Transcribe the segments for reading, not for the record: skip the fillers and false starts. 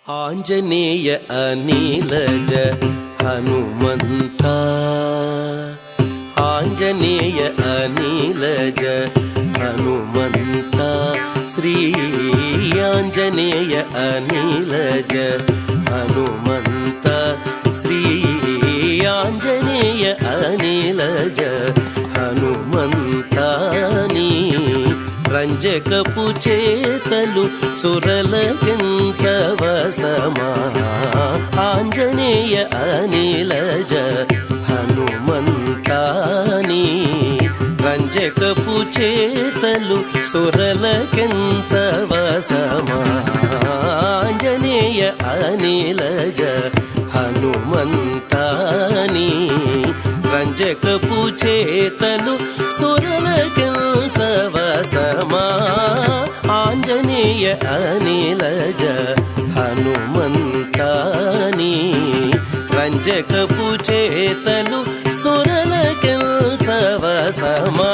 ಆಂಜನೇಯ ಅನಿಲಜ ಹನುಮಂತ, ಆಂಜನೇಯ ಅನಿಲಜ ಹನುಮಂತ, ಶ್ರೀ ಆಂಜನೇಯ ಅನಿಲಜ ಹನುಮಂತ, ಶ್ರೀ ಆಂಜನೇಯ ಅನಿಲಜ ಹನುಮಂತ. ನೀ రంజకపు చేతలు సురలకించవ సమా, ఆంజనేయ అనిలజ హనుమంతాని. రంజకపు చేతలు సురలకించవ సమా, ఆంజనేయ అనిలజ హనుమంతాని. రంజకపు చేతలు సురలకించవ సమా, ఆంజనేయ అనిలజ హనుమంతాని. రంజకపు చేతలు సురలకించవ సమా,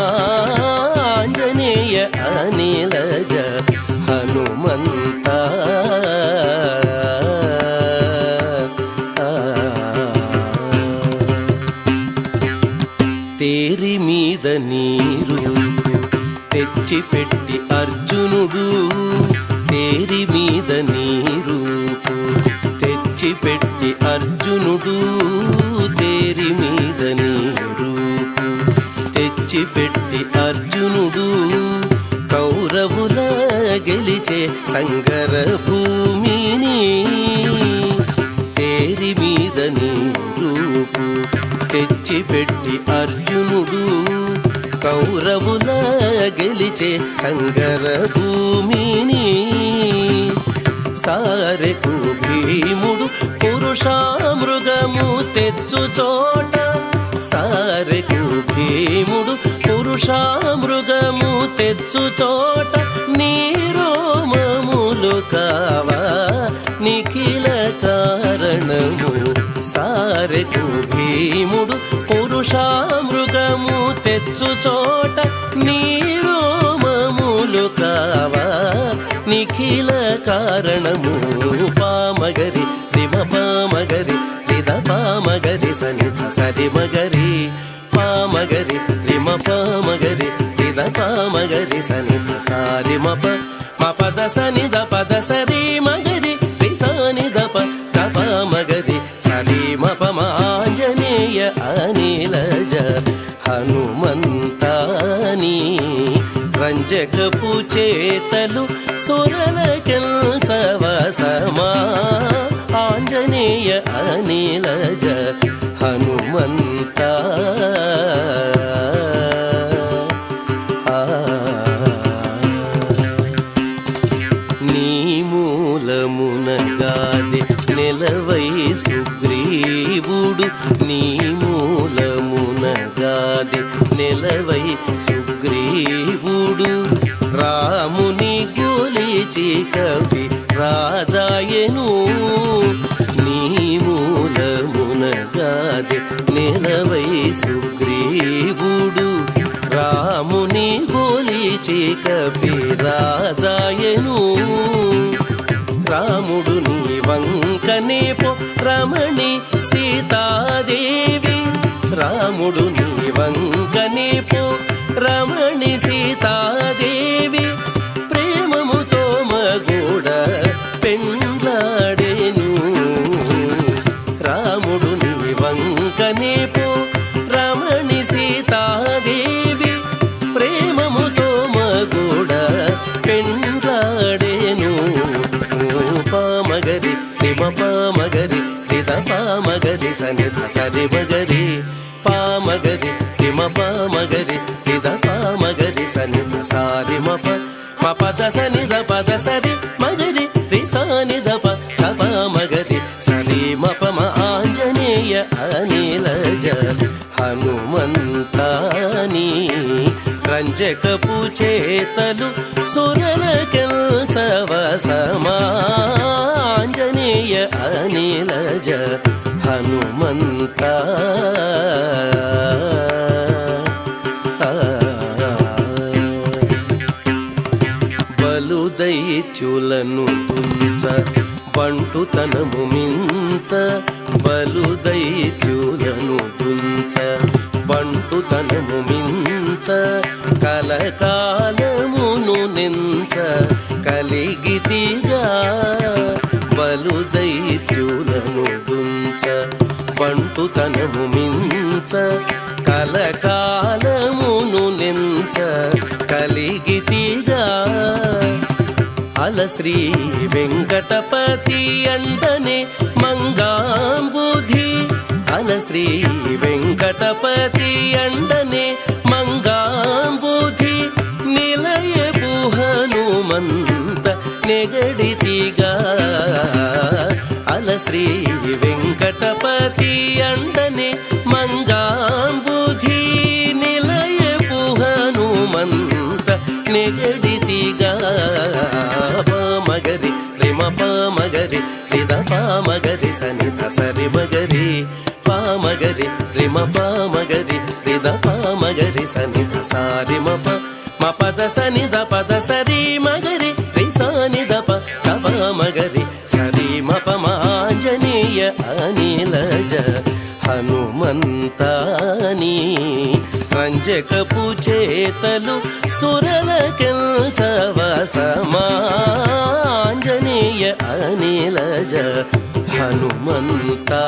ఆంజనేయ అనిలజ హనుమంత. తేరి మీద నీరు తెచ్చిపెట్టి అర్జునుడు, తేరి మీద నీరు తెచ్చిపెట్టి అర్జునుడు, తేరి మీద నీరు తెచ్చిపెట్టి అర్జునుడు, కౌరవుల గెలిచే సంగర భూమిని. తేరి మీద నీరు తెచ్చిపెట్టి అర్జునుడు, కౌరవుల గెలిచే సంగర భూమిని. సారెకు భీముడు పురుషామృగము తెచ్చు చోట, సారెకు భీముడు పురుషామృగము తెచ్చు చోట, నీరోమములు కావా నిఖిల కారణము. సారెకు భీముడు పురుషామృగము తెచ్చు చోట, నీరోమములు కావా నిఖిల కారణము. పామగరి రిమ పామగరి రిద పామగరి సనిధ సరి మగరి, పామగరి రిమ పామగరి రిద పామగరి సనిధ సారి మప మపద సనిధ పద సరి మగరి రి సనిధ ప పామగరి సరి మప. ఆంజనేయ అనిలజ హనుమంతాని. రంజకపు చేతలు సురలకించవ సమా, ఆంజనేయ అనిలజ హనుమంత. నీ మూలమునగాది నెలవై సుగ్రీవుడు, నీ మూలమునగాది నెలవై సుగ్రీవుడు, రాముని గొలిచి కవి రాజాయను. నీ మూలమునగాది నెలవై సుగ్రీవుడు, రాముని గొలిచి కవి రాజాయను. రాముడు నీ వంకనే పో రమణి సీతాదేవి, రాముడు నీ వంకనే పో రమణి సీతాదేవి, ప్రేమముతో మగుడ పెండ్లాడెను. రాముడు నీ వంకనే పో రమణి సీతాదేవి, ప్రేమముతో మగుడ పెండ్లాడెను. పామగరి రిమ పామగరి రిద పామగరి సనిధ సరి మగరి, పామగరి రిమ పామగరి రిద పామగరి సనిధ సారి మప మపద సనిధ పద సరి మగరి రి సనిధ ప పామగరి సరి మప. ఆంజనేయ అనిలజ హనుమంతాని. రంజకపు చేతలు సురలకించవ సమా, ఆంజనేయ అనిలజ హనుమంత. బలుదైత్యులను తుంచ బంటుతనము మించ బలు దైత్యులను గుంచ బంటుతనము మించ కలకాలమును నెంచ కలిగితిగా బలు దైత్యులను గుంచ బంటుతనము మించ కలకాలమును నెంచ కలిగితిగా అల శ్రీ వెంకటపతి అండనే మంగాంబుధి అల శ్రీ వెంకటపతి అండనే మంగాంబుధి నిలయపు హనుమంత నెగడితిగా అల శ్రీ వెంకటపతి అండనే మంగాంబుధి నిలయపు హనుమంత నెగడితిగా మగరి రిమ పామగరి రిద పామగరి సనిద సరి మగరి పామగరి రిమ పామగరి రిద పామగరి సనిద సారి మపద సనిద పద సరి మగరి రి సానిద పమగరి సరి మపమాంజనేయ అనిలజ హనుమంతాని రంజకపు చేతలు సురలకెల్చవసమాంజనేయ అనిలజ హనుమంతా